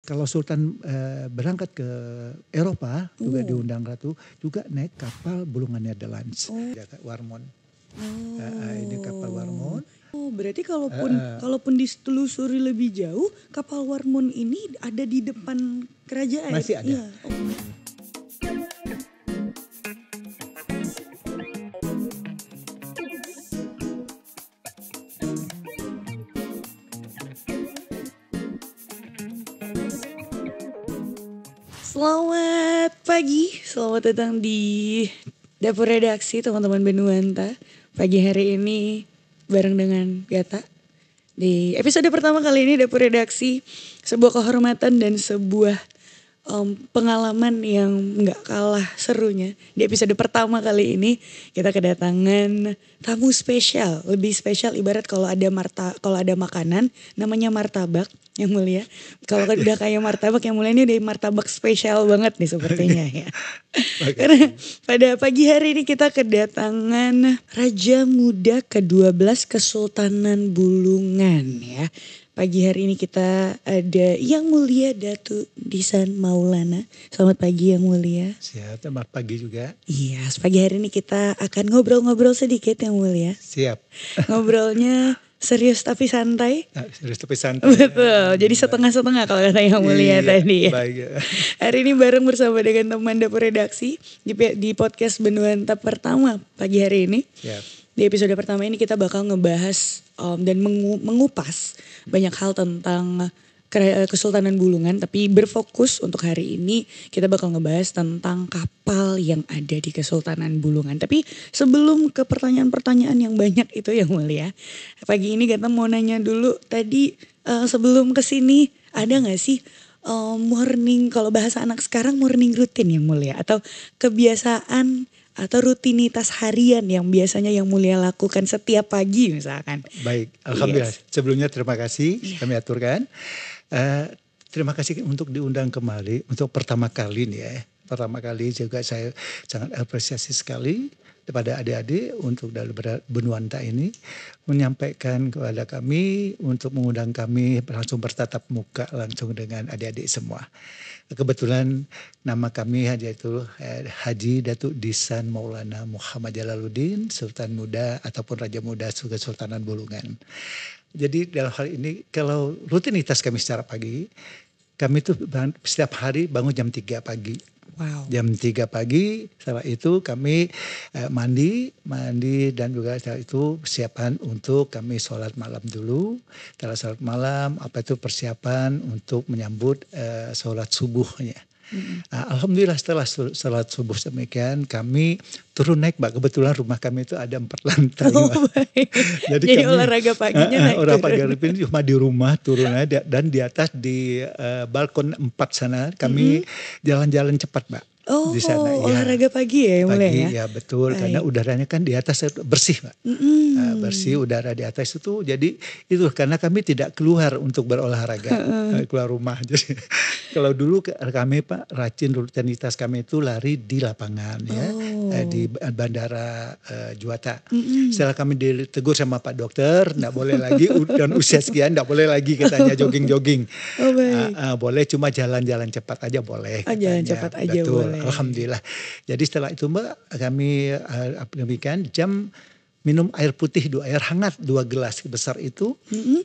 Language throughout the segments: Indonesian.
kalau Sultan berangkat ke Eropa juga diundang Ratu juga naik kapal Bulungan Netherlands, Warmond. Ini kapal Warmond. Oh, berarti kalaupun ditelusuri lebih jauh, kapal Warmond ini ada di depan kerajaan. Masih ada. Iya. Selamat pagi, selamat datang di Dapur Redaksi teman-teman Benuanta. Pagi hari ini bareng dengan Gata. Di episode pertama kali ini Dapur Redaksi, sebuah kehormatan dan sebuah pengalaman yang gak kalah serunya. Di episode pertama kali ini kita kedatangan tamu spesial. Lebih spesial ibarat kalau ada makanan namanya martabak yang mulia. Kalau udah kayak martabak yang mulia ini udah martabak spesial banget nih sepertinya ya. Karena pada pagi hari ini kita kedatangan Raja Muda ke-12 Kesultanan Bulungan ya. Pagi hari ini kita ada Yang Mulia Datuk Disan Maulana. Selamat pagi Yang Mulia. Siap, selamat pagi juga. Iya, pagi hari ini kita akan ngobrol-ngobrol sedikit Yang Mulia. Siap. Ngobrolnya serius tapi santai. Serius tapi santai. Betul, jadi setengah-setengah kalau kata Yang Mulia tadi ya. Baik. Hari ini bareng bersama dengan teman Dapur Redaksi di podcast Benuanta pertama pagi hari ini. Siap. Di episode pertama ini kita bakal ngebahas dan mengupas banyak hal tentang Kesultanan Bulungan. Tapi berfokus untuk hari ini kita bakal ngebahas tentang kapal yang ada di Kesultanan Bulungan. Tapi sebelum ke pertanyaan-pertanyaan yang banyak itu Yang Mulia, pagi ini kita mau nanya dulu tadi sebelum kesini ada gak sih morning, kalau bahasa anak sekarang morning routine Yang Mulia, atau kebiasaan atau rutinitas harian yang biasanya Yang Mulia lakukan setiap pagi misalkan? Baik, alhamdulillah. Yes. Sebelumnya terima kasih kami aturkan. Terima kasih untuk diundang kembali untuk pertama kali nih ya. Pertama kali juga saya sangat apresiasi sekali kepada adik-adik untuk dari Benuanta ini menyampaikan kepada kami untuk mengundang kami langsung bertatap muka langsung dengan adik-adik semua. Kebetulan nama kami yaitu Haji Datuk Disan Maulana Muhammad Jalaluddin, Sultan Muda ataupun Raja Muda Kesultanan Bulungan. Jadi dalam hal ini kalau rutinitas kami secara pagi, kami tuh setiap hari bangun jam 3 pagi. Wow. Jam 3 pagi, setelah itu kami mandi dan juga setelah itu persiapan untuk kami sholat malam dulu. Setelah sholat malam, persiapan untuk menyambut sholat subuhnya. Alhamdulillah setelah sholat subuh demikian kami turun naik Mbak. Kebetulan rumah kami itu ada 4 lantai. Oh, baik. Jadi kami, olahraga paginya naik olahraga pagi cuma di rumah turun aja, dan di atas di balkon 4 sana kami jalan-jalan cepat Mbak. Oh, di sana, olahraga pagi ya mulai ya? Ya betul. Baik. Karena udaranya kan di atas bersih Mbak. Bersih udara di atas itu, jadi itu karena kami tidak keluar untuk berolahraga, keluar rumah. Jadi kalau dulu kami Pak rajin, rutinitas kami itu lari di lapangan ya, di bandara Juwata. Setelah kami ditegur sama Pak Dokter, nggak boleh lagi dan usia sekian nggak boleh lagi katanya jogging-jogging. Oh, baik. Boleh cuma jalan-jalan cepat aja boleh. Jalan cepat aja betul. boleh. Alhamdulillah. Jadi setelah itu Mbak kami demikian jam minum air putih, air hangat 2 gelas besar itu.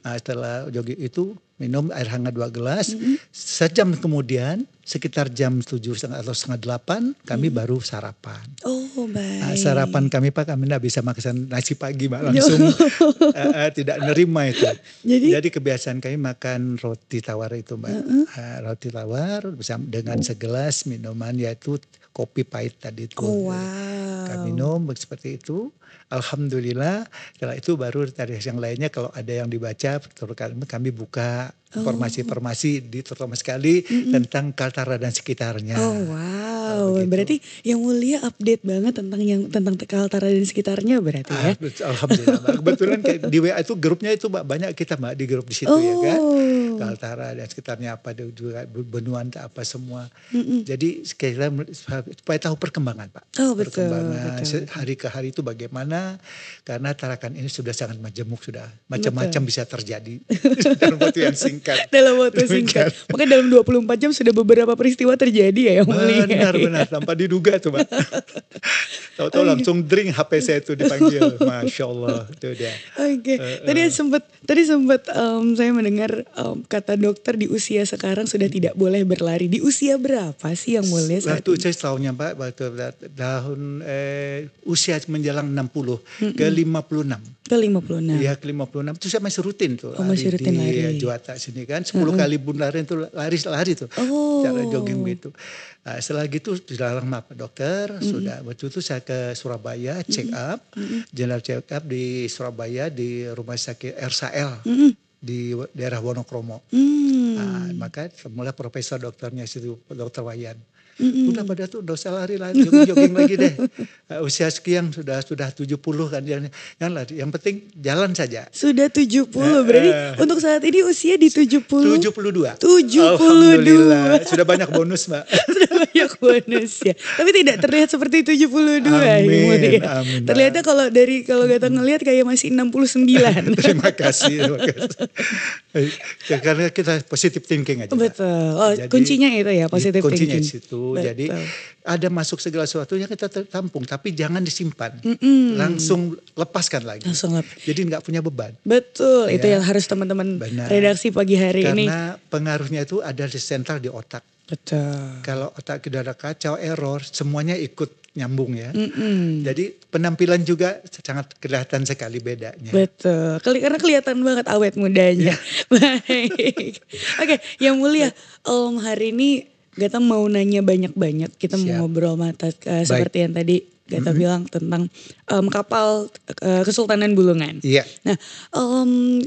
Setelah jogging itu minum air hangat 2 gelas. Sejam kemudian sekitar jam 7 atau setengah 8 kami baru sarapan. Oh baik. Sarapan kami Pak, kami tidak bisa makan nasi pagi Mbak, langsung tidak nerima itu. Jadi kebiasaan kami makan roti tawar itu Mbak. Roti tawar bersama dengan segelas minuman yaitu kopi pahit tadi itu. Oh, wow. Kami minum seperti itu. Alhamdulillah. Setelah itu baru dari yang lainnya kalau ada yang dibaca, kami buka informasi-informasi terutama sekali tentang Kaltara dan sekitarnya. Oh wow, berarti Yang Mulia update banget tentang Kaltara dan sekitarnya berarti ya? Alhamdulillah Mbak. Kebetulan di WA itu grupnya itu Mbak, banyak kita Mbak di grup di situ ya kan. Kaltara dan sekitarnya apa juga Benuanta apa semua. Jadi kita supaya tahu perkembangan Pak. Betul, perkembangan betul. Hari ke hari itu bagaimana, karena Tarakan ini sudah sangat majemuk, sudah macam-macam bisa terjadi dalam waktu yang singkat. singkat. Dalam waktu singkat. Makanya dalam 24 jam sudah beberapa peristiwa terjadi ya yang mulia. Benar, tanpa diduga tuh Mbak. Tahu-tahu langsung drink HP saya itu dipanggil. Masya Allah, itu dia. Oke. Tadi sempat saya mendengar kata dokter di usia sekarang sudah tidak boleh berlari. Di usia berapa sih yang mulia saat Waktu ini? saya tahunya Mbak, waktu tahun usia menjelang 60 ke 56. Ke 56. Iya ke 56 itu saya masih rutin tuh. Masih rutin lari. Di Juwata sini kan 10 kali bundaran itu lari tuh. Cara jogging gitu. Nah, setelah gitu sudah lama Pak dokter, sudah waktu itu saya ke Surabaya check up, general check up di Surabaya di rumah sakit RSAL di daerah Wonokromo. Nah, maka mulai profesor dokternya situ Dokter Wayan. Udah pada tuh udah usah lari jogging lagi deh. Usia sekian sudah 70 kan yang lari. Yang penting jalan saja. Sudah 70 berarti untuk saat ini usia di 70. 72. 72. Alhamdulillah. Sudah banyak bonus Mbak. Sudah banyak bonus ya. Tapi tidak terlihat seperti 72. Amin. Terlihatnya kalau Gata ngelihat kayak masih 69. Terima kasih. Karena kita positive thinking aja. Betul. Oh, jadi, kuncinya itu ya positive kuncinya thinking. Situ. Jadi ada masuk segala sesuatunya kita tampung, tapi jangan disimpan, langsung lepaskan lagi. Jadi nggak punya beban. Betul, ya. Itu yang harus teman-teman redaksi pagi hari ini. Karena pengaruhnya itu ada di sentral di otak. Betul. Kalau otak kita ada kacau, error, semuanya ikut nyambung ya. Jadi penampilan juga sangat kelihatan sekali bedanya. Betul, karena kelihatan banget awet mudanya. Baik. Oke, yang mulia, hari ini Gata mau nanya banyak-banyak. Kita mau ngobrol seperti yang tadi Gata bilang tentang kapal Kesultanan Bulungan. Iya. Nah,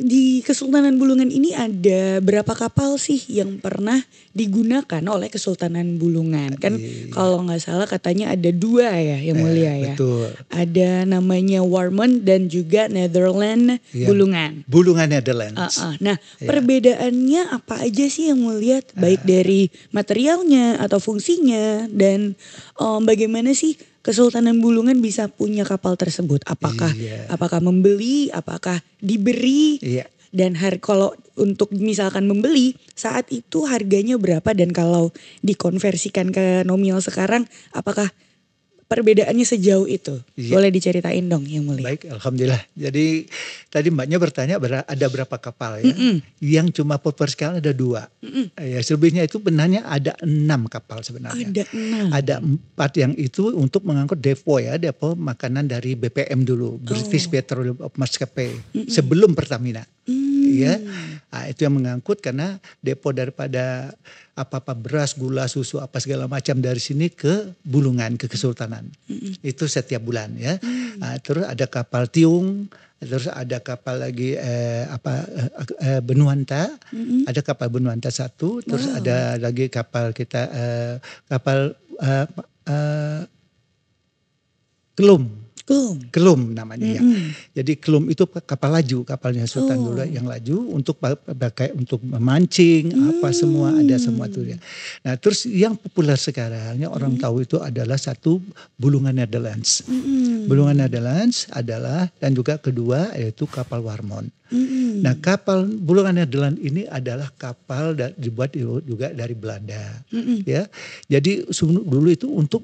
di Kesultanan Bulungan ini ada berapa kapal sih yang pernah digunakan oleh Kesultanan Bulungan? Kan kalau nggak salah katanya ada 2 ya yang mulia ya. Betul. Ada namanya Warmond dan juga Netherland Bulungan. Bulungan Netherlands. Nah, perbedaannya apa aja sih yang mulia? Baik dari materialnya atau fungsinya dan bagaimana sih Kesultanan Bulungan bisa punya kapal tersebut? Apakah membeli, apakah diberi? Dan kalau untuk misalkan membeli saat itu harganya berapa dan kalau dikonversikan ke nominal sekarang apakah perbedaannya sejauh itu? Boleh diceritain dong yang mulia. Baik, alhamdulillah. Jadi tadi mbaknya bertanya ada berapa kapal ya? Yang cuma popper sekarang ada 2. Ya, selebihnya itu benarnya ada 6 kapal sebenarnya. Ada 6. Ada 4 yang itu untuk mengangkut depo ya, depo makanan dari BPM dulu, British Petroleum Maskapai, sebelum Pertamina. Ya, nah, itu yang mengangkut karena depo daripada apa-apa beras, gula, susu, apa segala macam dari sini ke Bulungan, ke Kesultanan. Itu setiap bulan ya. Nah, terus ada kapal Tiung, terus ada kapal lagi Benuanta, ada kapal Benuanta 1, terus ada lagi kapal kita kapal Kelum namanya ya. Jadi Kelum itu kapal laju, kapalnya Sultan dulu yang laju untuk pakai untuk memancing apa semua ada semua tuh ya. Nah, terus yang populer sekarang yang orang tahu itu adalah satu Bulungan Netherlands. Bulungan Netherlands adalah dan juga kedua yaitu kapal Warmond. Nah, kapal Bulungan Netherlands ini adalah kapal dibuat juga dari Belanda. Ya. Jadi dulu itu untuk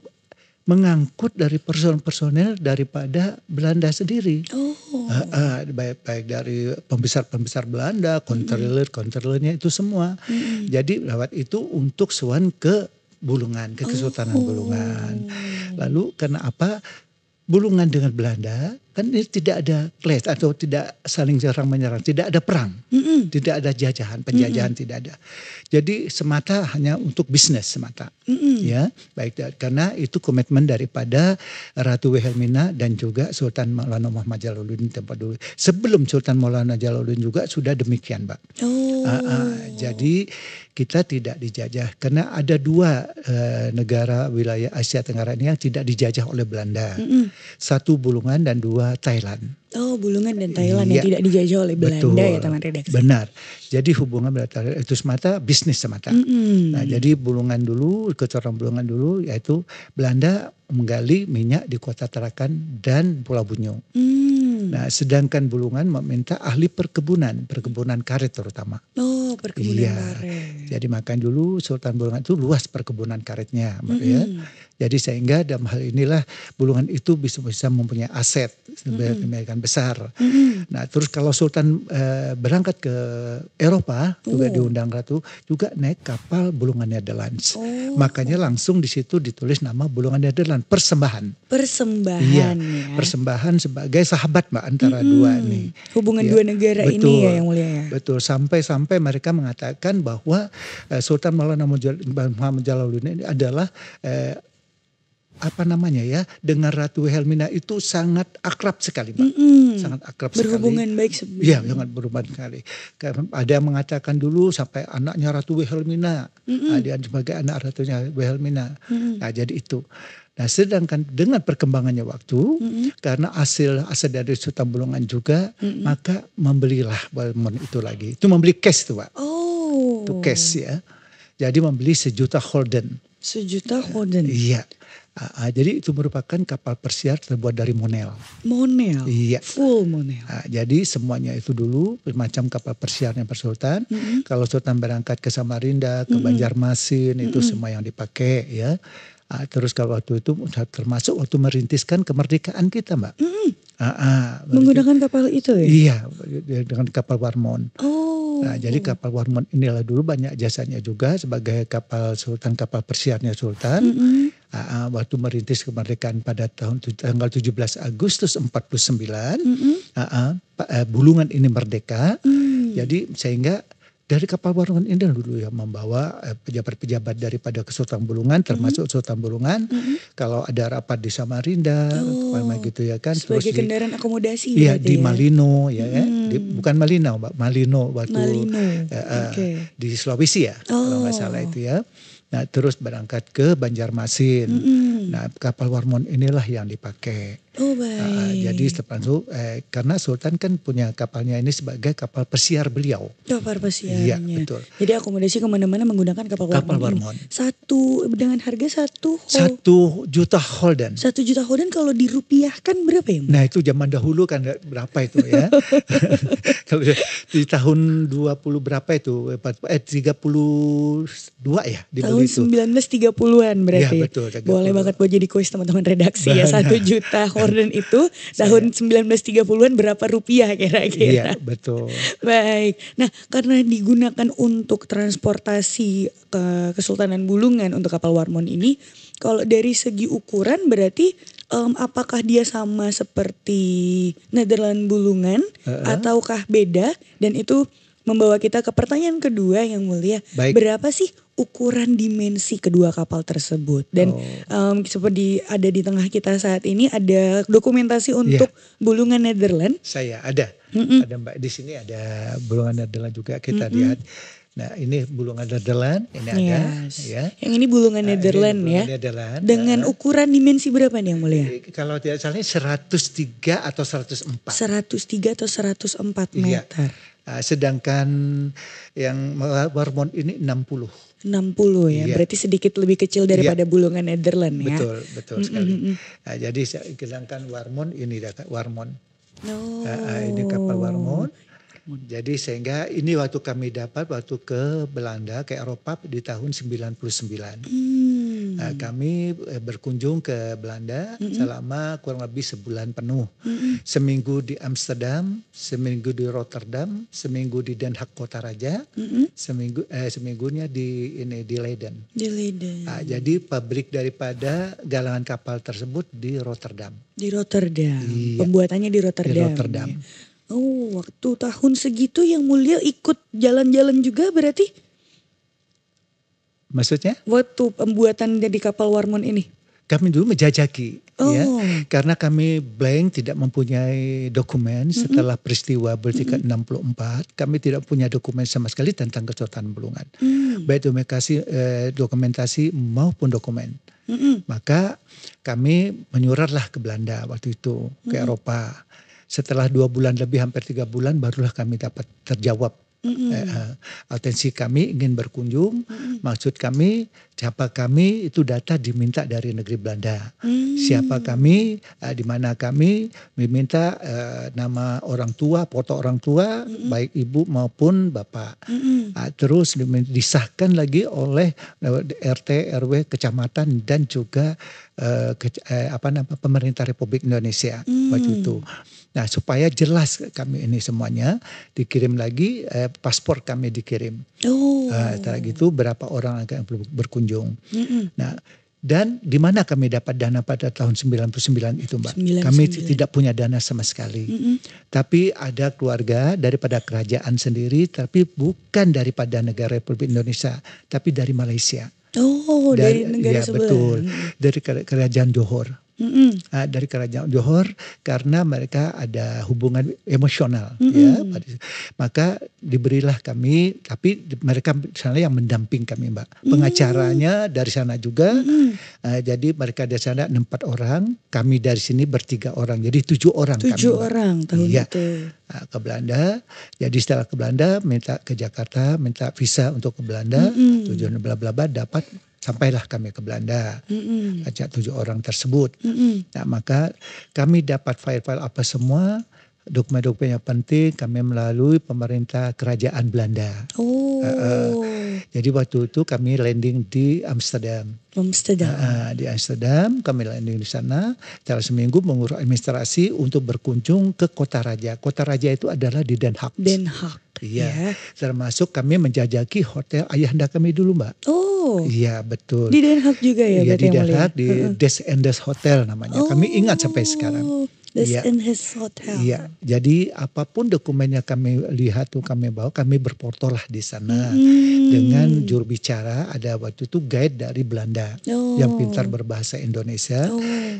mengangkut dari personel daripada Belanda sendiri. Baik dari pembesar Belanda, kontrailernya itu semua. Jadi lewat itu untuk sowan ke Bulungan, ke Kesultanan Bulungan. Lalu karena apa? Bulungan dengan Belanda kan ini tidak ada clash atau tidak saling serang menyerang, tidak ada perang, tidak ada penjajahan tidak ada. Jadi semata hanya untuk bisnis semata, ya baik karena itu komitmen daripada Ratu Wilhelmina dan juga Sultan Maulana Muhammad Jalaluddin tempat dulu. Sebelum Sultan Maulana Jalaluddin juga sudah demikian, Mbak. Jadi kita tidak dijajah karena ada 2 negara wilayah Asia Tenggara ini yang tidak dijajah oleh Belanda. 1 Bulungan dan 2 Thailand. Bulungan dan Thailand yang tidak dijajah oleh Belanda. Betul, ya teman redaksi. Benar. Jadi hubungan Belanda itu semata bisnis semata. Nah, jadi Bulungan dulu, kecoran Bulungan dulu yaitu Belanda menggali minyak di Kota Tarakan dan Pulau Bunyu. Nah, sedangkan Bulungan meminta ahli perkebunan karet terutama. Oh, perkebunan Iya, karet. jadi makanya dulu Sultan Bulungan itu luas perkebunan karetnya, ya. Jadi sehingga dalam hal inilah Bulungan itu bisa mempunyai aset sedemikian besar. Nah, terus kalau Sultan berangkat ke Eropa juga diundang Ratu juga naik kapal Bulungan Netherlands. Makanya langsung di situ ditulis nama Bulungan Netherlands, persembahan. Iya, Persembahan ya. persembahan sebagai sahabat Mbak antara dua nih. Hubungan Ya, dua negara ini ya yang mulia ya. Betul, sampai mereka mengatakan bahwa Sultan Maulana Muhammad Jalaluddin ini adalah dengan Ratu Wilhelmina itu sangat akrab sekali, Mbak. Sangat akrab Berhubungan sekali. baik Iya, sangat berhubungan sekali. Ada yang mengatakan dulu sampai anaknya Ratu Wilhelmina, dia sebagai anak Ratunya Wilhelmina. Nah, jadi itu. Nah, sedangkan dengan perkembangannya waktu, karena hasil dari Sultan Bulungan juga, maka membelilah Balmond itu lagi. Itu membeli cash tuh, Pak. Oh. Itu cash ya. Jadi membeli 1.000.000 Holden. 1.000.000 Holden. Iya. Jadi itu merupakan kapal persiar terbuat dari Monel. Monel? Iya. Full Monel? Jadi semuanya itu dulu macam kapal persiarnya Pak Sultan. Kalau Sultan berangkat ke Samarinda, ke Banjarmasin, itu semua yang dipakai ya. Terus kalau waktu itu termasuk waktu merintiskan kemerdekaan kita, Mbak. Menggunakan kapal itu ya? Iya, dengan kapal Warmond. Oh. Jadi kapal Warmond inilah dulu banyak jasanya juga sebagai kapal Sultan, kapal persiarnya Sultan. Waktu merintis kemerdekaan pada tanggal 17 Agustus 49, Bulungan ini merdeka. Jadi sehingga dari kapal Warmond ini dulu yang membawa pejabat-pejabat daripada Kesultanan Bulungan, termasuk Sultan Bulungan. Kalau ada rapat di Samarinda, gitu ya kan. Sebagai terus kendaraan akomodasi. Iya, di ya? Malino ya, bukan Malino, Mbak. Malino waktu di Sulawesi ya, kalau nggak salah itu ya. Nah, terus berangkat ke Banjarmasin. Nah, kapal Warmond inilah yang dipakai. Oh, baik. Jadi karena Sultan kan punya kapalnya ini sebagai kapal persiar beliau. Kapal persiarnya. Iya, betul. Jadi akomodasi kemana-mana menggunakan kapal Warmond. Satu dengan harga 1.000.000 Holden. 1.000.000 Holden kalau dirupiahkan berapa ya? Nah, itu zaman dahulu kan berapa itu ya? Kalau di tahun 20 berapa itu? 32 ya dibeli tahun itu. 1930-an berarti. Ya, betul. 30. Boleh banget buat jadi kuis teman-teman redaksi ya. 1.000.000 Holden itu tahun 1930-an berapa rupiah kira-kira? Iya, betul. Baik. Nah, karena digunakan untuk transportasi ke Kesultanan Bulungan untuk kapal Warmond ini, kalau dari segi ukuran berarti apakah dia sama seperti Netherlands Bulungan ataukah beda? Dan itu membawa kita ke pertanyaan kedua yang mulia. Baik. Berapa sih ukuran dimensi kedua kapal tersebut? Dan seperti ada di tengah kita saat ini ada dokumentasi untuk Bulungan Netherlands. Saya ada. Ada Mbak di sini ada Bulungan Netherlands juga kita lihat. Nah, ini Bulungan Netherlands, ini ada ya. Yang ini Bulungan Netherlands ya. Netherlands. Dengan ukuran dimensi berapa nih yang mulia? Kalau tidak salah 103 atau 104. 103 atau 104 meter. Sedangkan yang Warmond ini 60. 60 ya, berarti sedikit lebih kecil daripada Bulungan Netherlands ya. Betul sekali. Nah, jadi sedangkan Warmond ini Warmond. Ini kapal Warmond. Jadi sehingga ini waktu kami dapat waktu ke Belanda, ke Eropa di tahun 99. Kami berkunjung ke Belanda selama kurang lebih sebulan penuh. Seminggu di Amsterdam, seminggu di Rotterdam, seminggu di Den Haag Kota Raja, seminggunya di Leiden. Di Leiden. Jadi pabrik daripada galangan kapal tersebut di Rotterdam. Di Rotterdam. Iya. Pembuatannya di Rotterdam. Di Rotterdam. Ya. Oh, waktu tahun segitu yang mulia ikut jalan-jalan juga berarti? Maksudnya? Waktu pembuatan dari kapal Warmond ini? Kami dulu menjajaki, ya, karena kami blank tidak mempunyai dokumen setelah peristiwa Baltika 64, kami tidak punya dokumen sama sekali tentang Kesultanan Bulungan, baik dokumentasi maupun dokumen. Maka kami menyuratlah ke Belanda waktu itu, ke Eropa. Setelah 2 bulan lebih, hampir 3 bulan, barulah kami dapat terjawab Atensi kami ingin berkunjung, maksud kami siapa kami itu data diminta dari negeri Belanda. Siapa kami, di mana kami diminta nama orang tua, foto orang tua, baik ibu maupun bapak. Terus disahkan lagi oleh RT, RW, kecamatan dan juga pemerintah Republik Indonesia waktu itu. Nah, supaya jelas kami ini semuanya dikirim lagi, paspor kami dikirim. Setelah gitu berapa orang akan berkunjung. Nah, dan di mana kami dapat dana pada tahun 99 itu, Mbak? 99. Kami tidak punya dana sama sekali. Tapi ada keluarga daripada kerajaan sendiri, tapi bukan daripada negara Republik Indonesia, tapi dari Malaysia. Dari negara ya, sebelah. Betul, dari kerajaan Johor. Dari kerajaan Johor karena mereka ada hubungan emosional, ya. Maka diberilah kami, tapi mereka sana yang mendamping kami, Mbak. Pengacaranya dari sana juga. Jadi mereka dari sana 4 orang, kami dari sini ber3 orang, jadi 7 orang. 7 orang tahun itu. Ke Belanda. Jadi setelah ke Belanda minta ke Jakarta, minta visa untuk ke Belanda, tujuan bla bla bla, dapat. Sampailah kami ke Belanda, ajak 7 orang tersebut. Nah, maka kami dapat file-file apa semua, dokumen-dokumen yang penting kami melalui pemerintah kerajaan Belanda. Jadi waktu itu kami landing di Amsterdam. Di Amsterdam kami landing di sana. Setelah seminggu mengurus administrasi untuk berkunjung ke Kota Raja. Kota Raja itu adalah di Den Haag. Den Haag. Iya, termasuk kami menjajaki hotel ayahanda kami dulu, Mbak. Iya, betul. Di Den Haag juga ya? Iya, di Den Haag, di Des Andes Hotel namanya. Kami ingat sampai sekarang. Des Andes Hotel. Iya, jadi apapun dokumen yang kami lihat tuh kami bawa, kami berfoto lah di sana dengan juru bicara. Ada waktu itu guide dari Belanda yang pintar berbahasa Indonesia.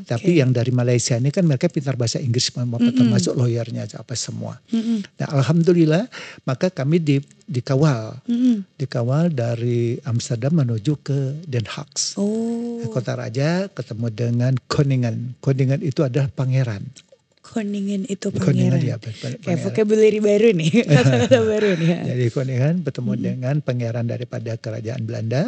Tapi yang dari Malaysia ini kan mereka pintar bahasa Inggris, termasuk lawyernya apa semua. Nah, alhamdulillah, maka kami dikawal dari Amsterdam menuju ke Den Haag. Kota Raja, ketemu dengan Koningen. Koningen itu adalah pangeran. Koningen itu pangeran. Ya, kayak vocabulary baru nih, kata-kata baru nih. Ya. Jadi Koningen bertemu dengan pangeran daripada kerajaan Belanda.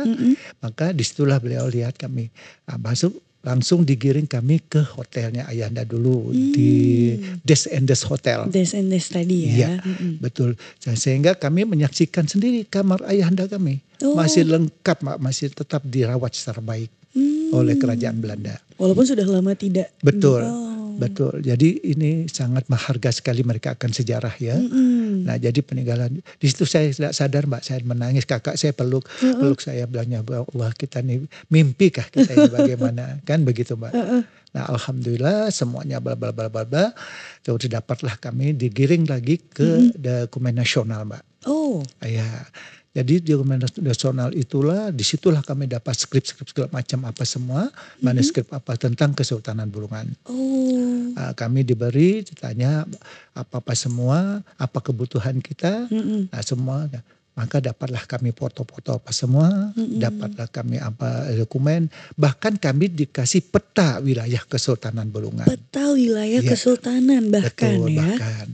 Maka disitulah beliau lihat kami. Masuk langsung digiring kami ke hotelnya ayahanda dulu di Des Andes Hotel. Des Andes tadi ya. Iya, betul. Sehingga kami menyaksikan sendiri kamar ayahanda kami. Masih lengkap, masih tetap dirawat secara baik oleh kerajaan Belanda. Walaupun sudah lama tidak. Betul. Betul. Jadi ini sangat berharga sekali mereka akan sejarah ya. Nah, jadi peninggalan di situ saya tidak sadar, Mbak, saya menangis, kakak saya peluk saya, bilangnya, Allah, kita nih mimpi kah kita ini bagaimana? Kan begitu, Mbak. Nah, alhamdulillah semuanya bla bla bla bla bla. Terus dapatlah kami digiring lagi ke dokumen nasional, Mbak. Ya. Jadi di dokumen nasional itulah, disitulah kami dapat skrip-skrip segala macam apa semua, manuskrip apa tentang Kesultanan Bulungan. Kami diberi, ditanya apa-apa semua, apa kebutuhan kita, semua. Maka dapatlah kami foto-foto apa semua, dapatlah kami apa dokumen, bahkan kami dikasih peta wilayah Kesultanan Bulungan. Peta wilayah Kesultanan bahkan. Betul, ya. Bahkan.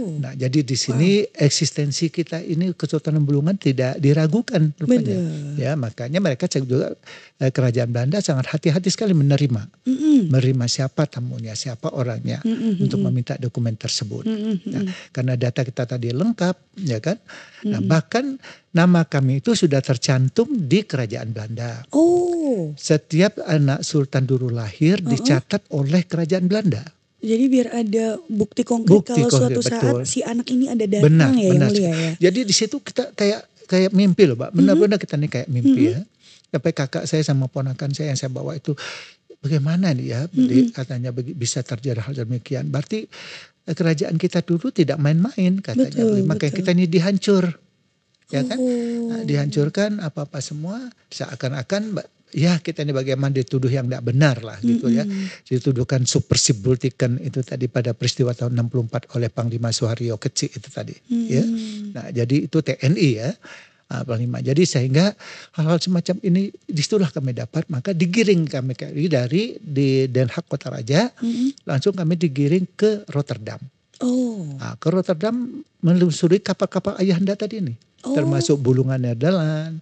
Nah, jadi di sini eksistensi kita ini Kesultanan Bulungan tidak diragukan rupanya. Ya, makanya mereka juga kerajaan Belanda sangat hati-hati sekali menerima siapa tamunya, siapa orangnya untuk meminta dokumen tersebut. Nah, karena data kita tadi lengkap, ya kan? Nah, bahkan nama kami itu sudah tercantum di kerajaan Belanda. Setiap anak sultan dulu lahir dicatat oleh kerajaan Belanda. Jadi biar ada bukti konkret kalau suatu saat si anak ini ada datang benar, yang mulia ya. Jadi di situ kita kayak mimpi loh, Mbak. Benar-benar kita nih kayak mimpi ya. Sampai kakak saya sama ponakan saya yang saya bawa itu, bagaimana nih ya, katanya bisa terjadi hal demikian. Berarti kerajaan kita dulu tidak main-main katanya. Makanya kita ini dihancur. Ya kan? Nah, dihancurkan apa-apa semua seakan-akan ya kita ini bagaimana dituduh yang tidak benar lah gitu ya. Dituduhkan subversibultikan itu tadi pada peristiwa tahun 64 oleh Panglima Suharyo Kecil itu tadi. Ya. Nah, jadi itu TNI ya. Panglima. Jadi sehingga hal-hal semacam ini disitulah kami dapat, maka digiring kami dari di Den Haag Kota Raja, langsung kami digiring ke Rotterdam. Oh. Ke Rotterdam menelusuri kapal-kapal ayahanda tadi nih. Oh. Termasuk Bulungan Nederland,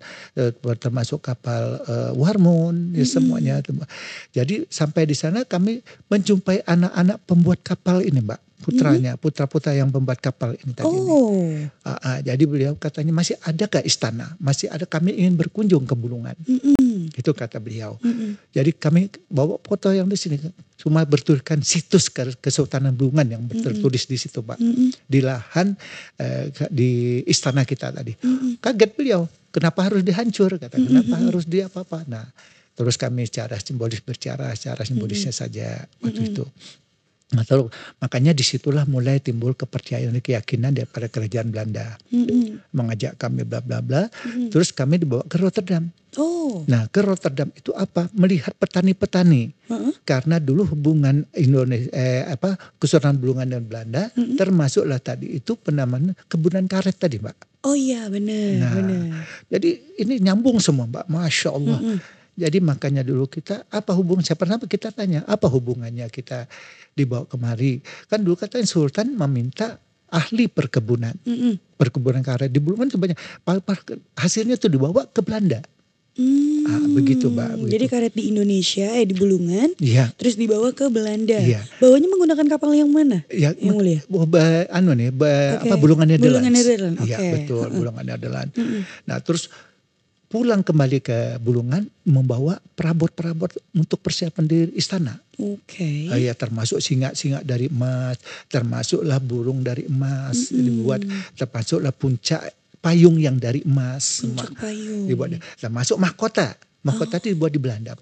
termasuk kapal Warmond, ya semuanya. Jadi sampai di sana kami menjumpai anak-anak pembuat kapal ini, Mbak. Putra-putra yang pembuat kapal ini tadi nih. Jadi beliau katanya, masih ada gak istana? Masih ada, kami ingin berkunjung ke Bulungan. Itu kata beliau. Jadi kami bawa foto yang di sini. Cuma bertuliskan situs Kesultanan Bulungan yang tertulis di situ, Pak. Di lahan di istana kita tadi. Kaget beliau, kenapa harus dihancur? Kata, kenapa harus di apa-apa? Nah, terus kami secara simbolisnya saja waktu itu. Nah, makanya disitulah mulai timbul kepercayaan dan keyakinan daripada kerajaan Belanda. Mengajak kami bla bla bla. Terus kami dibawa ke Rotterdam. Nah, ke Rotterdam itu apa? Melihat petani-petani. Karena dulu hubungan Kesultanan Bulungan dan Belanda termasuklah tadi itu penamaan kebunan karet tadi, Mbak. Oh iya, benar, benar. Jadi ini nyambung semua, Mbak. Masya Allah. Jadi makanya dulu kita, apa hubungan, saya pernah kita tanya, apa hubungannya kita dibawa kemari. Kan dulu katanya Sultan meminta ahli perkebunan. Perkebunan karet di Bulungan sebanyak. Hasilnya tuh dibawa ke Belanda. Begitu, Mbak. Jadi karet di Indonesia, di Bulungan, terus dibawa ke Belanda. Bawanya menggunakan kapal yang mana? Yang mulia? Bulungan Nederland. Iya, betul, Bulungan Nederland. Nah, terus pulang kembali ke Bulungan membawa perabot-perabot untuk persiapan di istana. Ya, termasuk singa-singa dari emas, termasuklah burung dari emas dibuat, termasuklah puncak payung yang dari emas. Puncak payung. Dibuat, termasuk mahkota. Mahkota itu dibuat di Belanda.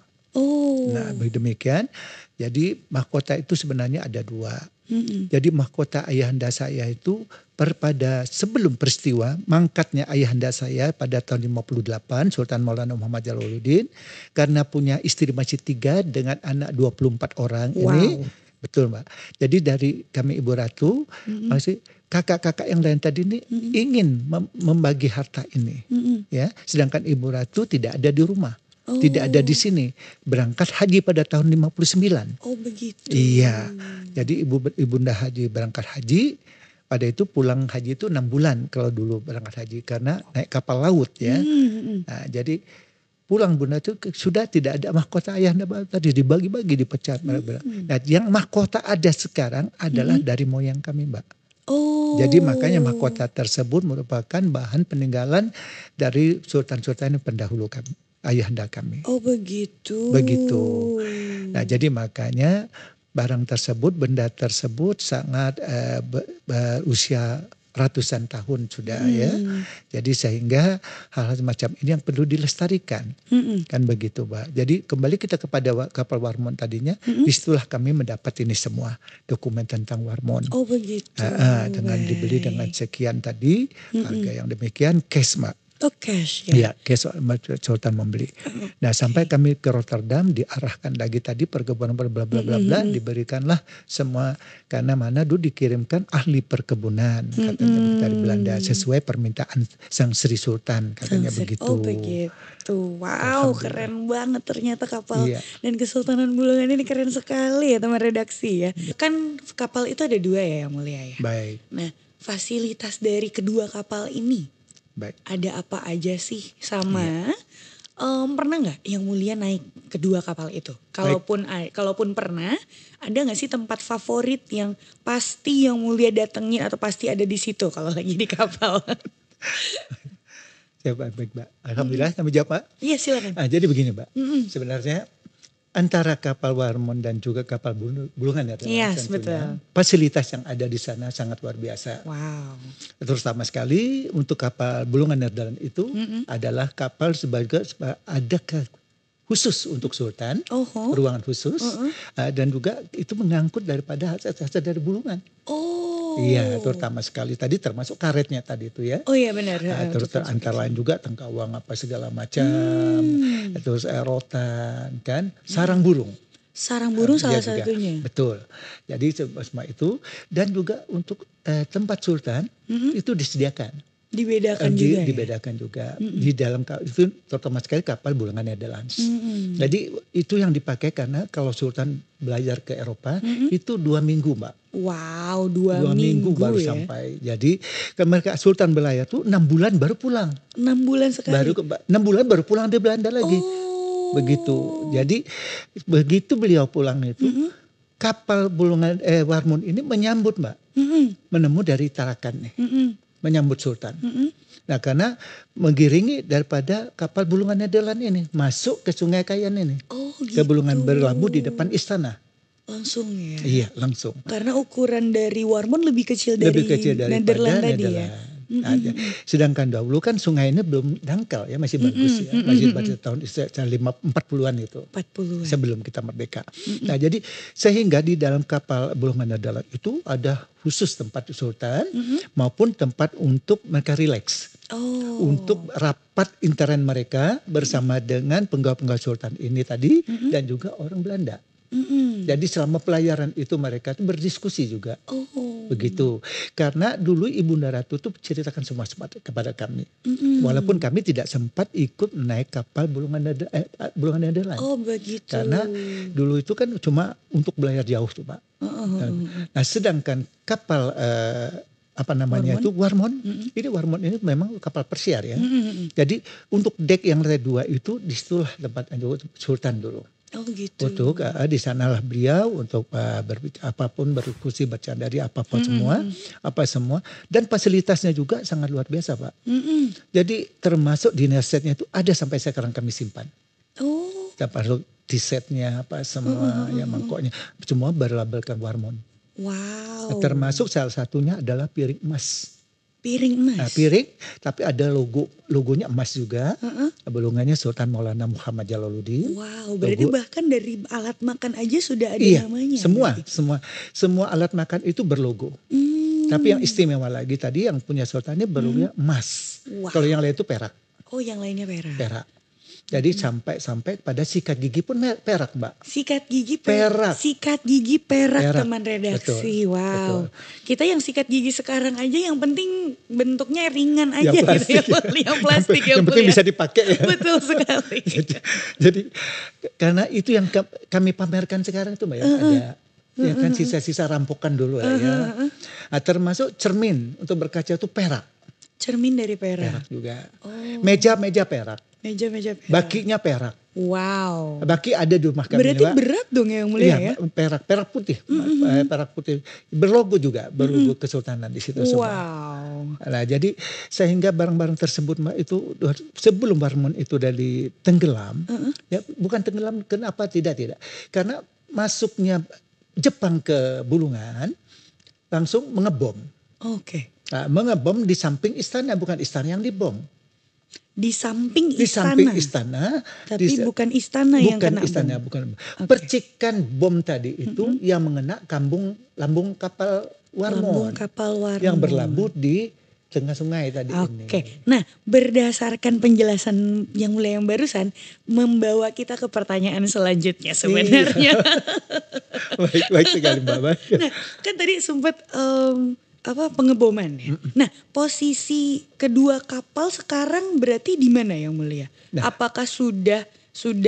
Nah, demikian. Jadi mahkota itu sebenarnya ada 2. Jadi mahkota ayahanda saya itu pada sebelum peristiwa mangkatnya ayahanda saya pada tahun 58 Sultan Maulana Muhammad Jalaluddin, karena punya istri masih 3 dengan anak 24 orang ini. Betul, Mbak. Jadi dari kami Ibu Ratu masih kakak-kakak yang lain tadi ini ingin membagi harta ini. Ya, sedangkan Ibu Ratu tidak ada di rumah. Tidak ada di sini. Berangkat haji pada tahun 59. Oh, begitu. Iya. Jadi Ibunda Haji berangkat haji. Pada itu pulang haji itu 6 bulan kalau dulu berangkat haji. Karena naik kapal laut ya. Nah, jadi pulang Bunda itu sudah tidak ada mahkota ayahanda tadi. Dibagi-bagi, dipecah. Nah, yang mahkota ada sekarang adalah dari moyang kami, Mbak. Jadi makanya mahkota tersebut merupakan bahan peninggalan dari sultan-sultan yang pendahulu kami. Ayahanda kami. Oh, begitu. Begitu. Nah, jadi makanya barang tersebut, benda tersebut sangat berusia ratusan tahun sudah ya. Jadi sehingga hal-hal semacam ini yang perlu dilestarikan. Kan begitu, Mbak. Jadi kembali kita kepada kapal Warmond tadinya, disitulah kami mendapat ini semua dokumen tentang Warmond. Oh, begitu. Dengan dibeli dengan sekian tadi, harga yang demikian, cash, Mbak. Oh, cash ya? Iya, cash Sultan membeli. Nah, sampai kami ke Rotterdam diarahkan lagi tadi perkebunan bla bla bla bla, diberikanlah semua, karena mana dulu dikirimkan ahli perkebunan katanya dari Belanda sesuai permintaan Sang Sri Sultan katanya begitu. Oh, begitu. Wow, keren banget ternyata kapal dan Kesultanan Bulungan ini keren sekali ya teman redaksi ya. Kan kapal itu ada 2 ya yang mulia ya. Baik. Nah, fasilitas dari kedua kapal ini ada apa aja sih sama pernah nggak yang mulia naik kedua kapal itu? Kalaupun pernah, ada nggak sih tempat favorit yang pasti yang mulia datengin atau pasti ada di situ kalau lagi di kapal? Ya, baik, Mbak. Alhamdulillah kami jawab, Pak. Iya, silakan. Jadi begini, Mbak. Sebenarnya antara kapal Warmond dan juga kapal Bulungan ya, betul. Fasilitas yang ada di sana sangat luar biasa. Wow. Terutama sekali untuk kapal Bulungan Nederland itu adalah kapal sebagai ada khusus untuk Sultan, ruangan khusus, dan juga itu mengangkut daripada hasil dari Bulungan. Iya, terutama sekali tadi termasuk karetnya tadi itu ya. Oh iya, benar. Terus antara lain juga tengkawang apa segala macam, terus rotan kan, sarang burung. Sarang burung salah satunya. Betul. Jadi semua itu, dan juga untuk tempat Sultan itu disediakan. Dibedakan juga ya? Dibedakan juga. Di dalam itu terutama sekali kapal Bulungan Netherlands. Jadi itu yang dipakai karena kalau Sultan belajar ke Eropa itu 2 minggu Mbak. Wow, 2 minggu baru ya? sampai. Jadi mereka Sultan belayar tuh 6 bulan baru pulang. 6 bulan sekali? 6 bulan baru pulang di Belanda lagi. Begitu. Jadi begitu beliau pulang itu kapal Warmond ini menyambut Mbak. Menemu dari Tarakan nih. Menyambut Sultan. Nah karena mengiringi daripada kapal Bulungan Nederland ini masuk ke Sungai Kayan ini. Gitu. Ke Bulungan berlabuh di depan istana. Langsung ya? Iya langsung. Karena ukuran dari Warmond lebih kecil dari Nederland tadi ya? Nah, sedangkan dahulu kan sungai ini belum dangkal ya, masih bagus ya. Masih pada tahun 40-an itu. 40-an. Sebelum kita merdeka. Nah jadi sehingga di dalam kapal Bulungan Nederland itu ada khusus tempat Sultan maupun tempat untuk mereka relax. Untuk rapat intern mereka bersama dengan penggawa-penggawa Sultan ini tadi dan juga orang Belanda. Jadi selama pelayaran itu mereka tuh berdiskusi juga. Begitu. Karena dulu Ibunda Ratu tuh ceritakan semua kepada kami. Walaupun kami tidak sempat ikut naik kapal Bulungan Nederland. Oh begitu. Karena dulu itu kan cuma untuk belayar jauh tuh Pak. Nah sedangkan kapal Warmond. Ini Warmond ini memang kapal persiar ya. Jadi untuk dek yang lantai 2 itu disitulah tempat Sultan dulu. Oh gitu. Untuk di sanalah beliau untuk berbicara apapun, berdiskusi, bercanda dari apapun semua dan fasilitasnya juga sangat luar biasa Pak. Jadi termasuk dinner setnya itu ada sampai sekarang kami simpan. Termasuk di setnya apa semua ya mangkoknya semua berlabelkan Warmond. Wow. Termasuk salah satunya adalah piring emas. Piring emas. Nah, piring tapi ada logonya emas juga. Bulungannya Sultan Maulana Muhammad Jalaluddin. Wow, berarti bahkan dari alat makan aja sudah ada namanya. Semua alat makan itu berlogo. Tapi yang istimewa lagi tadi yang punya Sultan ini berlogonya emas. Wow. Kalau yang lain itu perak. Oh, yang lainnya perak. Perak. Jadi sampai pada sikat gigi pun perak Mbak. Sikat gigi perak. Sikat gigi perak teman redaksi. Betul, wow. Betul. Kita yang sikat gigi sekarang aja yang penting bentuknya ringan aja yang plastik, gitu ya. Yang plastik yang penting bisa dipakai ya. Betul sekali. jadi karena itu yang kami pamerkan sekarang itu Mbak ya. Ada ya kan sisa-sisa rampokan dulu ya. Nah, termasuk cermin untuk berkaca itu perak. Cermin dari perak. Perak juga. Meja perak. Meja-meja perak. Bakinya perak. Wow. Baki ada di rumah kami. Berarti berat dong ya yang mulia ya? Perak putih. Perak putih. Berlogo juga. Berlogo kesultanan di situ semua. Wow. Nah jadi sehingga barang-barang tersebut itu sebelum Warmond itu dari tenggelam. Ya bukan tenggelam kenapa tidak. Karena masuknya Jepang ke Bulungan langsung mengebom. Oke. Nah, mengebom di samping istana. Bukan istana yang dibom. Di samping istana. Di samping istana. Tapi bukan istana yang kena bom. Bukan. Okay. Percikan bom tadi itu yang mengena lambung kapal Warmond. Yang berlabuh di tengah sungai tadi ini. Oke. Nah berdasarkan penjelasan yang mulai yang barusan. Membawa kita ke pertanyaan selanjutnya sebenarnya. Baik sekali Mbak. Nah kan tadi sempat... pengeboman ya. Nah, posisi kedua kapal sekarang berarti di mana yang mulia? Nah, apakah sudah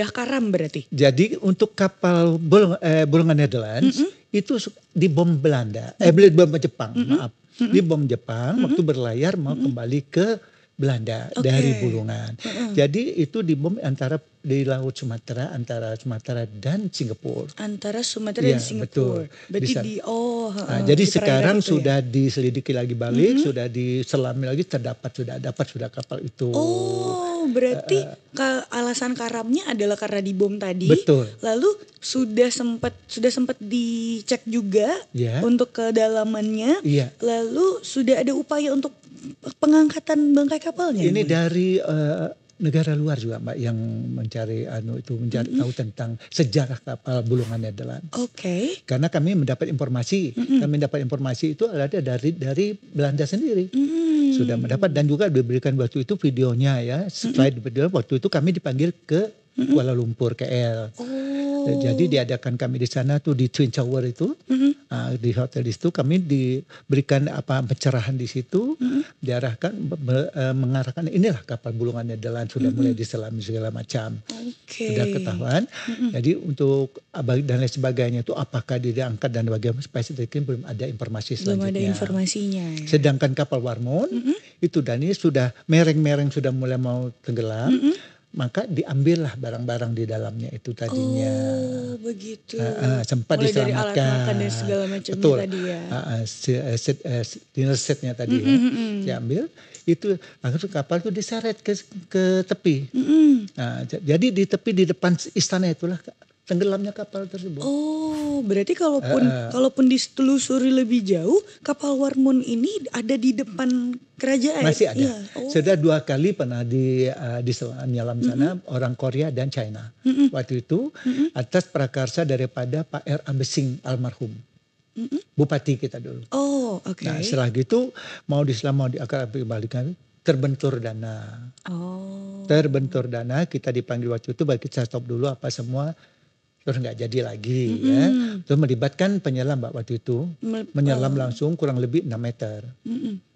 karam berarti? Jadi untuk kapal Bulungan Netherlands itu dibom Belanda, bom Jepang, maaf. Dibom Jepang waktu berlayar mau kembali ke Belanda dari Bulungan. Jadi itu dibom di Laut Sumatera antara Sumatera dan Singapura. Antara Sumatera dan Singapura. Betul. Berarti jadi sekarang sudah diselidiki lagi balik, sudah diselami lagi sudah kapal itu. Oh, berarti alasan karamnya adalah karena dibom tadi. Betul. Lalu sudah sempat dicek juga untuk kedalamannya. Iya. Lalu sudah ada upaya untuk pengangkatan bangkai kapalnya. Ini dari negara luar juga Mbak yang mencari tahu tentang sejarah kapal Bulungan Netherlands. Oke. Karena kami mendapat informasi, itu adalah dari Belanda sendiri. Sudah mendapat dan juga diberikan waktu itu videonya ya. Setelah video waktu itu kami dipanggil ke Kuala Lumpur KL. Jadi diadakan kami di sana tuh di Twin Tower itu, di hotel di situ kami diberikan pencerahan di situ, diarahkan mengarahkan inilah kapal Bulungan Nederland sudah mulai diselami segala macam, sudah ketahuan. Jadi untuk dan lain sebagainya itu apakah dia diangkat dan bagaimana spesifik belum ada informasi selanjutnya. Belum ada informasinya. Ya. Sedangkan kapal Warmond itu Dani sudah mereng-mereng sudah mulai mau tenggelam. Maka diambillah barang-barang di dalamnya itu tadinya. Oh begitu. Sempat mulai diselamatkan. Dari alat makan dan segala macamnya. Betul. Tadi ya. Dinner setnya tadi ya. Diambil. Itu langsung kapal itu diseret ke tepi. Jadi di tepi di depan istana itulah tenggelamnya kapal tersebut. Oh, berarti kalaupun ditelusuri lebih jauh, kapal Warmond ini ada di depan kerajaan. Masih ada. Iya. Sudah 2 kali pernah di nyelam sana orang Korea dan China. Waktu itu atas prakarsa daripada Pak R. Ambesing almarhum. Bupati kita dulu. Oh, oke. Nah, setelah gitu mau diselam mau dikembalikan terbentur dana. Terbentur dana, kita dipanggil waktu itu baik kita stop dulu apa semua. Terus nggak jadi lagi ya. Terus melibatkan penyelam waktu itu. Menyelam langsung kurang lebih 6 meter.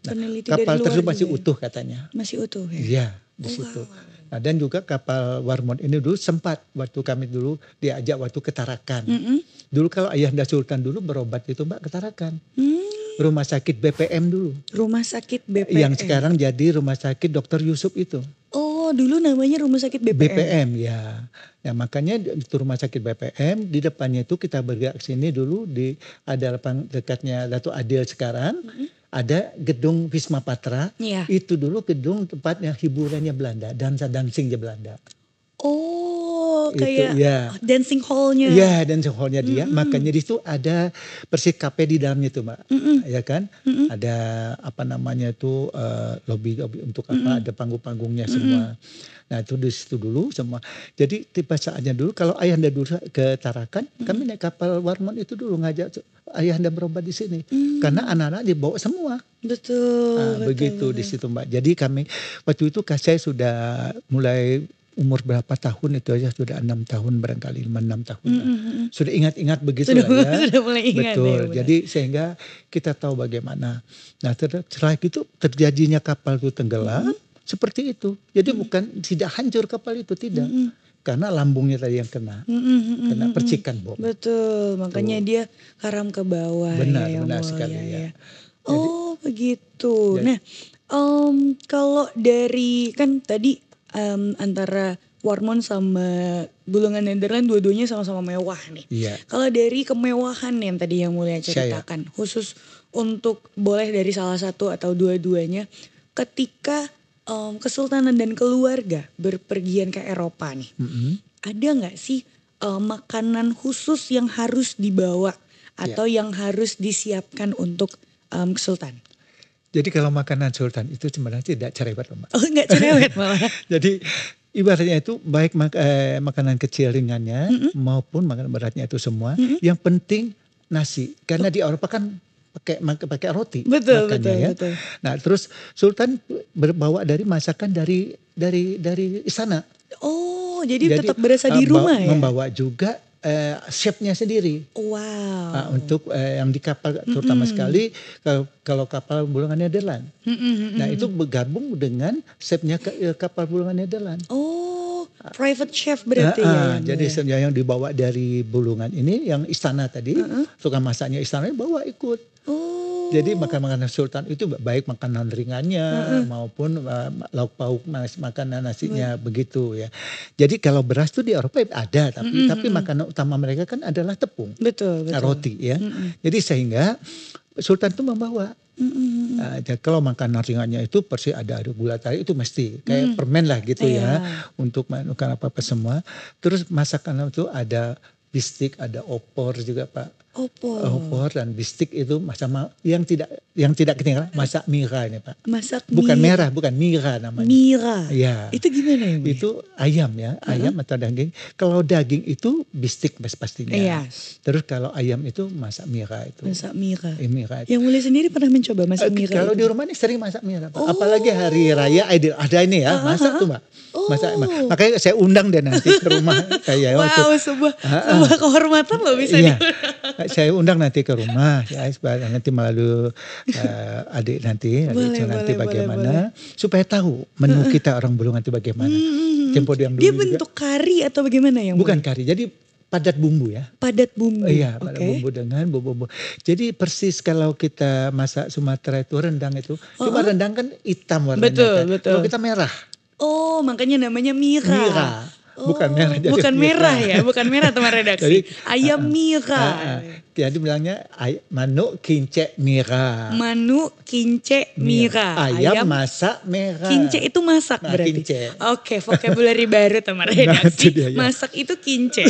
Nah, kapal tersebut masih utuh katanya. Masih utuh ya? Iya di situ. Nah, dan juga kapal Warmond ini dulu sempat waktu kami dulu diajak waktu ke Tarakan. Dulu kalau Ayahanda Sultan dulu berobat itu Mbak ke Tarakan. Rumah sakit BPM dulu. Rumah sakit BPM. Yang sekarang jadi Rumah Sakit Dr. Yusuf itu. Oh, dulu namanya Rumah Sakit BPM. BPM ya. Ya makanya itu Rumah Sakit BPM, di depannya itu kita bergerak sini dulu ada dekatnya Datuk Adil sekarang. Ada gedung Wisma Patra. Itu dulu gedung tempatnya hiburannya Belanda, dancing-dancingnya Belanda. Oh, kayak dancing hall-nya. Iya, dancing hall-nya dia. Makanya di situ ada persikape di dalamnya tuh, Mbak. Ya kan? Ada lobby untuk ada panggung-panggungnya semua. Nah, itu di situ dulu semua. Jadi tipe saatnya dulu kalau Ayahanda dulu ke Tarakan, kami naik kapal Warmond itu dulu ngajak Ayahanda berobat di sini. Karena anak-anak dibawa semua. Betul. Begitu di situ, Mbak. Jadi kami waktu itu saya sudah mulai umur berapa tahun itu aja sudah 6 tahun barangkali 5-6 tahun sudah ingat-ingat begitu lah ya. Sudah mulai ingat. Betul. Ya, jadi sehingga kita tahu bagaimana. Nah setelah itu terjadinya kapal itu tenggelam seperti itu. Jadi bukan tidak hancur kapal itu tidak. Karena lambungnya tadi yang kena percikan bom. Betul. Makanya dia karam ke bawah. Benar sekali ya. Oh begitu. Nah kalau dari kan tadi antara Warmond sama Bulungan Nederland dua-duanya sama-sama mewah nih. Iya. Kalau dari kemewahan yang tadi yang Mulia ceritakan, khusus untuk boleh dari salah satu atau dua-duanya, ketika kesultanan dan keluarga berpergian ke Eropa nih, ada nggak sih makanan khusus yang harus dibawa atau yang harus disiapkan untuk kesultan? Jadi kalau makanan sultan itu sebenarnya tidak cerewet, Mbak. Oh, enggak cerewet malah. Jadi ibaratnya itu baik makanan kecil ringannya maupun makanan beratnya itu semua. Yang penting nasi. Karena di Eropa kan pakai roti. Betul. Nah, terus sultan berbawa dari masakan dari istana. Oh, jadi tetap berasa di rumah ya. Membawa juga chefnya sendiri. Wow. Untuk yang di kapal terutama sekali kalau kapal Bulungan Nederland. Nah itu bergabung dengan chefnya kapal Bulungan Nederland. Oh, private chef berarti ya. Jadi yang dibawa dari Bulungan ini yang istana tadi, tukang masaknya istana bawa ikut. Jadi makanan sultan itu baik makanan ringannya maupun lauk pauk makanan nasinya begitu ya. Jadi kalau beras tuh di Eropa ada tapi makanan utama mereka kan adalah tepung. Betul. Roti ya. Jadi sehingga sultan tuh membawa. Kalau makanan ringannya itu persis ada gula tarik itu mesti kayak permen lah gitu ya untuk makan apa semua. Terus masakan itu ada bistik, ada opor juga Pak. Opor dan bistik itu sama yang tidak ketinggalan masak mira ini Pak. Masak Bukan mie. merah, bukan mira namanya. Mira. Iya. Itu gimana ya? Mulia? Itu ayam ya, ayam atau daging. Kalau daging itu bistik pastinya. Iya. Terus kalau ayam itu masak mira itu. Masak mira. Mira itu. Yang Mulia sendiri pernah mencoba masak mira? Kalau itu? di rumah ini sering masak mira Pak. Apalagi hari raya ada ini ya, masak tuh Mbak. Masak. Makanya saya undang dia nanti ke rumah kayak Wow, sebuah kehormatan loh bisa iya. Saya undang nanti ke rumah ya, nanti melalui adik nanti bagaimana supaya tahu menu kita orang Bulungan itu bagaimana. Tempo yang dulu Dia bentuk juga. Kari atau bagaimana yang bukan kari, jadi padat bumbu ya. Padat bumbu. Iya, padat bumbu dengan bumbu. Jadi persis kalau kita masak Sumatera itu rendang itu, cuma rendang kan hitam warnanya. Betul. Kalau kita merah. Oh, makanya namanya mira. Bukan merah. Jadi bukan merah ya, bukan merah teman redaksi. Jadi, ayam mira. Jadi bilangnya manu kince mira. Manu kince mira. Ayam masak merah. Kince itu masak berarti. Oke, vocabulary baru teman redaksi. Masak itu kince.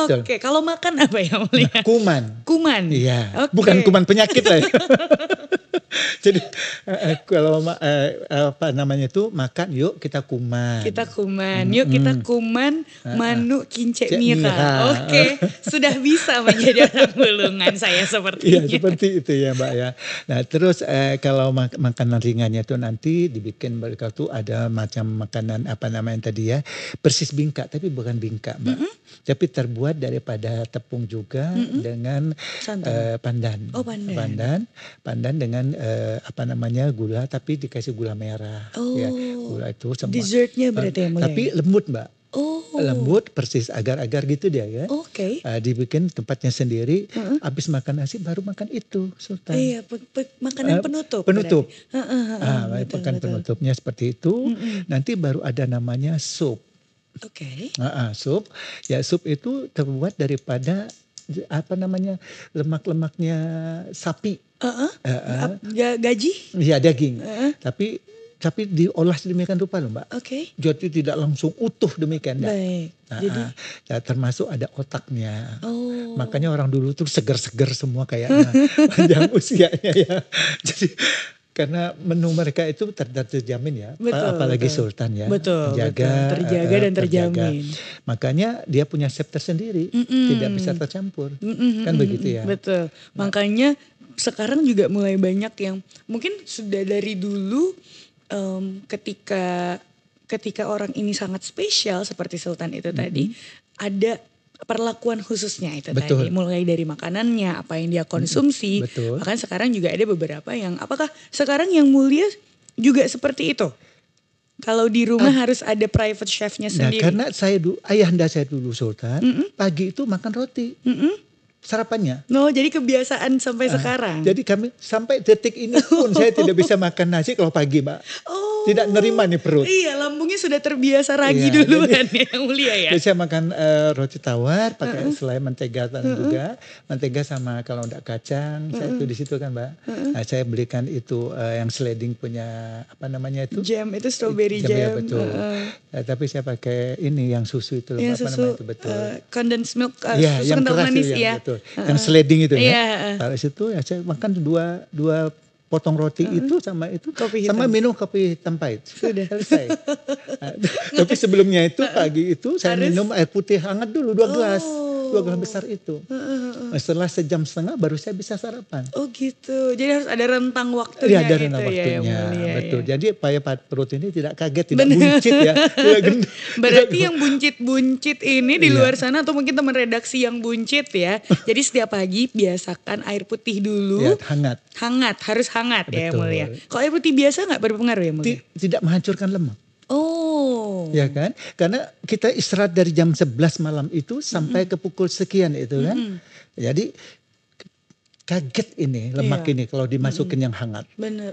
Oke, kalau makan apa ya Mulia? Kuman. Iya. Bukan kuman penyakit lah ya. Jadi kalau apa namanya itu makan yuk kita kuman. Yuk kita kuman manu kince mira. Oke, sudah bisa menjadi orang Bulungan saya sepertinya. Iya seperti itu ya Mbak ya. Nah terus kalau makanan ringannya itu nanti dibikin mereka tuh ada macam makanan apa namanya tadi ya, persis bingka tapi bukan bingka Mbak. Tapi terbuat daripada tepung juga dengan pandan. Oh pandan. Pandan dengan apa namanya gula tapi dikasih gula merah. Ya, gula itu semua. Dessertnya berarti yang mulai. Tapi lembut Mbak. Lembut persis agar-agar gitu dia ya. Oke. Dibikin tempatnya sendiri. Habis makan nasi baru makan itu Sultan. Iya makanan penutup. Makan penutupnya seperti itu. Nanti baru ada namanya sup. Oke. Sup. Ya sup itu terbuat daripada apa namanya lemak-lemaknya sapi. Gaji? Iya daging. Tapi diolah sedemikian rupa loh Mbak. Oke. Jadi tidak langsung utuh demikian. Baik. Jadi termasuk ada otaknya. Makanya orang dulu tuh seger-seger semua kayaknya panjang usianya ya. Jadi karena menu mereka itu terjamin ya. Apalagi Sultan ya. Betul. Terjaga dan terjamin. Makanya dia punya chef tersendiri. Tidak bisa tercampur. Kan begitu ya. Betul. Makanya sekarang juga mulai banyak yang mungkin sudah dari dulu ketika orang ini sangat spesial seperti Sultan itu tadi ada perlakuan khususnya itu tadi, mulai dari makanannya apa yang dia konsumsi. Bahkan sekarang juga ada beberapa yang apakah sekarang yang Mulia juga seperti itu? Kalau di rumah harus ada private chefnya sendiri. Karena ayahanda saya dulu Sultan pagi itu makan roti. Sarapannya. Jadi kebiasaan sampai sekarang. Jadi kami sampai detik ini pun saya tidak bisa makan nasi kalau pagi Mbak. Tidak nerima nih perut. Iya lambungnya sudah terbiasa ragi duluan ya yang Mulia ya. Jadi saya makan roti tawar pakai selai mentega juga. Mentega sama kalau enggak kacang. Saya itu di situ kan Mbak. Nah, saya belikan itu yang sliding punya apa namanya itu. Jam itu strawberry jam. Ya, betul. Tapi saya pakai ini yang susu itu. Yang apa namanya itu betul. Condensed milk. Susu yang kental manis ya. Betul. Yang sliding itu ya. Taruh situ ya saya makan dua potong roti itu sama minum kopi hitam pahit. Sudah selesai. Tapi sebelumnya itu pagi itu saya minum air putih hangat dulu 2 gelas. 2 gelas besar itu. Setelah sejam setengah baru saya bisa sarapan. Oh gitu. Jadi harus ada rentang waktunya. Iya ada rentang waktunya. Betul. Jadi supaya perut ini tidak kaget, tidak buncit ya. Berarti yang buncit-buncit ini di luar sana atau mungkin teman redaksi yang buncit ya. Jadi setiap pagi biasakan air putih dulu. Ya, hangat. Harus hangat. Betul. Ya Mulia. Kalau air putih biasa gak berpengaruh ya Mulia? Tidak menghancurkan lemak. Ya kan? Karena kita istirahat dari jam 11 malam itu sampai ke pukul sekian itu kan. Jadi kaget ini lemak ini kalau dimasukin yang hangat. Bener.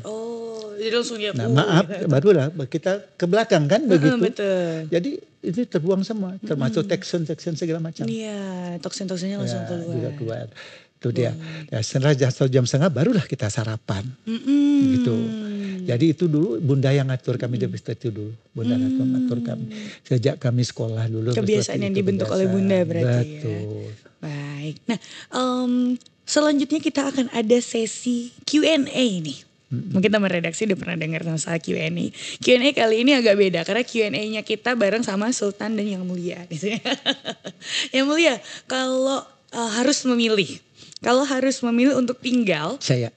Jadi langsung ya. Maaf, barulah kita ke belakang kan begitu. Betul. Jadi ini terbuang semua, termasuk toksin segala macam. Iya, toksin-toksinnya langsung keluar. Juga keluar. Itu dia. Ya, setelah jam setengah barulah kita sarapan. Gitu. Jadi itu dulu bunda yang ngatur kami di itu dulu. Bunda ngatur kami. Sejak kami sekolah dulu. Kebiasaan yang dibentuk oleh bunda berarti. Betul. Ya. Baik. Nah, selanjutnya kita akan ada sesi Q&A nih. Mungkin teman redaksi udah pernah dengar masalah Q&A. Q&A kali ini agak beda karena Q&A-nya kita bareng sama Sultan dan Yang Mulia. Yang Mulia, kalau harus memilih untuk tinggal, Saya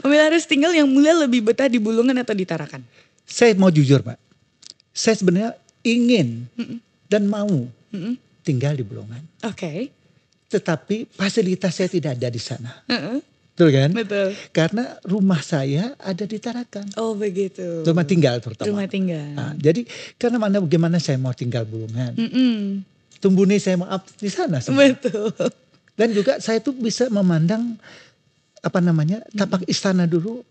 harus tinggal, Yang Mulia lebih betah di Bulungan atau di Tarakan? Saya mau jujur, Mbak. Saya sebenarnya ingin dan mau tinggal di Bulungan. Oke. Tetapi fasilitas saya tidak ada di sana. Betul kan? Betul. Karena rumah saya ada di Tarakan. Oh begitu. Rumah tinggal terutama. Rumah tinggal. Nah, jadi karena bagaimana saya mau tinggal Bulungan. Tumbuni saya mau di sana semua. Betul. Dan juga saya tuh bisa memandang tapak istana dulu,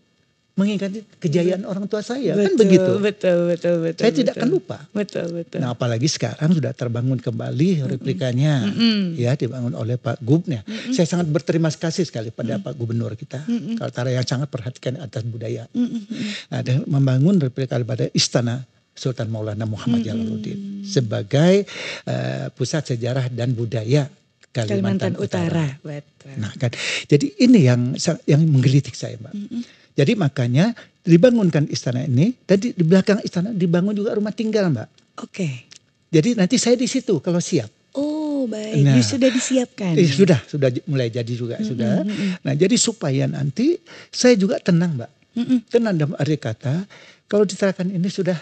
mengingat kejayaan orang tua saya. Betul, kan begitu. Betul. Saya tidak akan lupa. Betul. Nah, apalagi sekarang sudah terbangun kembali replikanya, ya dibangun oleh Pak Gubnya. Saya sangat berterima kasih sekali pada Pak Gubernur kita, Kaltara yang sangat perhatikan atas budaya. Nah, dan membangun replika pada istana Sultan Maulana Muhammad Jalaluddin sebagai pusat sejarah dan budaya Kalimantan Utara. Betul. Nah, kan, jadi ini yang menggelitik saya, Mbak. Jadi makanya dibangunkan istana ini, dan di belakang istana dibangun juga rumah tinggal, Mbak. Oke. Jadi nanti saya di situ kalau siap. Oh baik, jadi sudah disiapkan. Sudah mulai jadi juga sudah. Nah, jadi supaya nanti saya juga tenang, Mbak. Tenang dalam arti kata, kalau di Tarakan ini sudah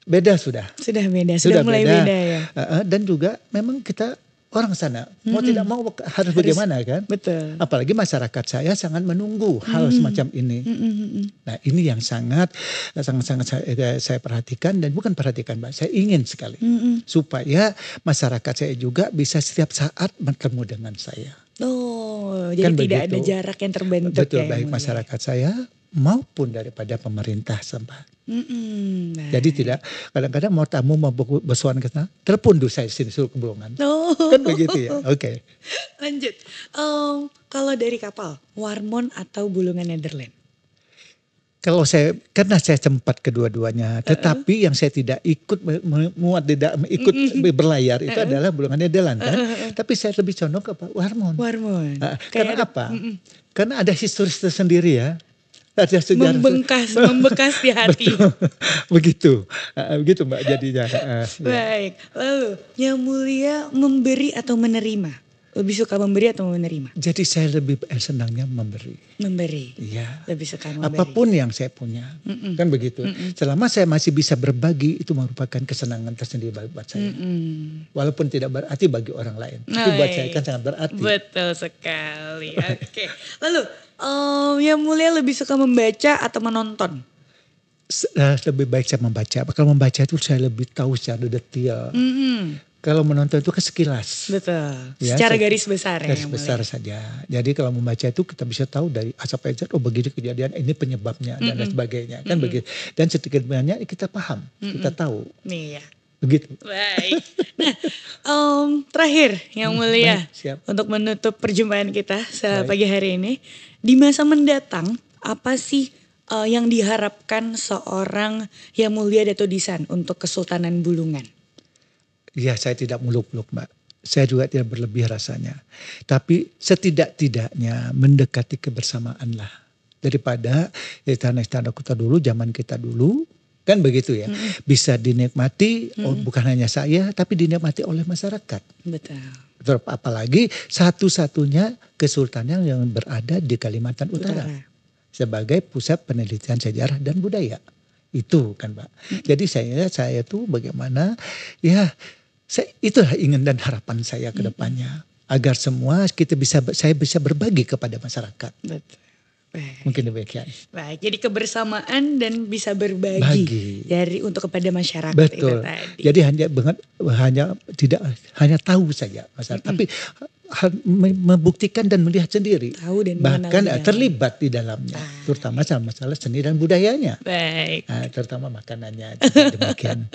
beda sudah. Sudah beda, sudah mulai beda ya. Dan juga memang kita orang sana mau tidak mau harus bagaimana kan? Betul. Apalagi masyarakat saya sangat menunggu hal semacam ini. Nah, ini yang sangat saya perhatikan, dan bukan perhatikan, Mbak, saya ingin sekali supaya masyarakat saya juga bisa setiap saat bertemu dengan saya. Oh, jadi kan tidak begitu. ada jarak yang terbentuk. Betul, ya, baik masyarakat saya maupun daripada pemerintah sempat. Jadi tidak kadang-kadang mau tamu mau bersuara ke sana, telepon dulu saya sini suruh ke Bulungan. Oh. Kan begitu ya. Oke. Lanjut. Kalau dari kapal, Warmond atau Bulungan Nederland? Kalau karena saya sempat kedua-duanya, tetapi yang saya tidak ikut tidak ikut berlayar itu adalah Bulungan Nederland kan. Tapi saya lebih condong ke Warmond. Warmond. Karena apa? Karena ada historis tersendiri ya. Ada sejarah membekas di hati. Begitu Mbak jadinya. Baik. Lalu Yang Mulia memberi atau menerima? Lebih suka memberi atau menerima? Jadi saya lebih senangnya memberi. Memberi. Iya. Lebih suka memberi. Apapun yang saya punya, kan begitu. Selama saya masih bisa berbagi, itu merupakan kesenangan tersendiri buat saya. Walaupun tidak berarti bagi orang lain, tapi buat saya kan sangat berarti. Betul sekali. Oke. Lalu Yang Mulia lebih suka membaca atau menonton? Lebih baik saya membaca. Kalau membaca itu saya lebih tahu secara detail. Kalau menonton itu kan sekilas. Betul. Ya, secara garis besar. Garis besar saja. Jadi kalau membaca itu kita bisa tahu dari A sampai Z. Oh begini kejadian, ini penyebabnya dan lain sebagainya. Kan begitu. Dan sedikit banyak kita paham, kita tahu. Iya. Begitu. Baik. Nah, terakhir Yang Mulia, untuk menutup perjumpaan kita pagi hari ini, di masa mendatang apa sih yang diharapkan seorang Yang Mulia Dato' Disan untuk Kesultanan Bulungan? Ya, saya tidak muluk-muluk, Mbak. Saya juga tidak berlebih rasanya. Tapi setidak-tidaknya mendekati kebersamaan lah. Daripada istana-istana kita dulu, zaman kita dulu. Kan begitu ya. Bisa dinikmati, bukan hanya saya, tapi dinikmati oleh masyarakat. Betul. Apalagi satu-satunya kesultanan yang berada di Kalimantan Utara. Sebagai pusat penelitian sejarah dan budaya. Itu kan, Mbak. Jadi saya tuh bagaimana, ya itulah ingin dan harapan saya ke depannya. Agar semua saya bisa berbagi kepada masyarakat. Betul. Baik. Mungkin demikian. Baik, jadi kebersamaan dan bisa berbagi untuk kepada masyarakat. Betul. Itu tadi. Jadi tidak hanya tahu saja masyarakat, tapi membuktikan dan melihat sendiri. Tahu dan bahkan terlibat di dalamnya, terutama masalah seni dan budayanya. Baik. Terutama makanannya. Demikian.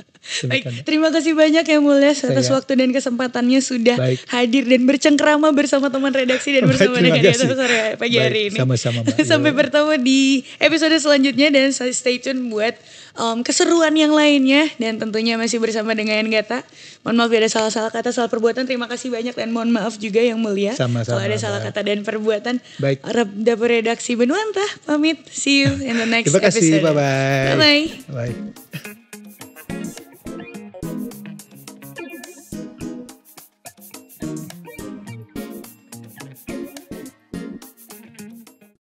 Baik, terima kasih banyak Yang Mulia atas waktu dan kesempatannya sudah hadir dan bercengkrama bersama teman redaksi dan bersama dengan Dato' sore pagi hari ini. Sama-sama, Mbak. Sampai bertemu di episode selanjutnya dan stay tune buat keseruan yang lainnya. Dan tentunya masih bersama dengan Gata. Mohon maaf ya ada salah-salah kata, salah perbuatan. Terima kasih banyak dan mohon maaf juga yang mulia. Sama-sama, kalau ada salah Mbak. kata dan perbuatan. Baik. Dapur Redaksi Benuanta pamit. See you in the next Terima kasih, episode. bye-bye. Bye-bye. Bye.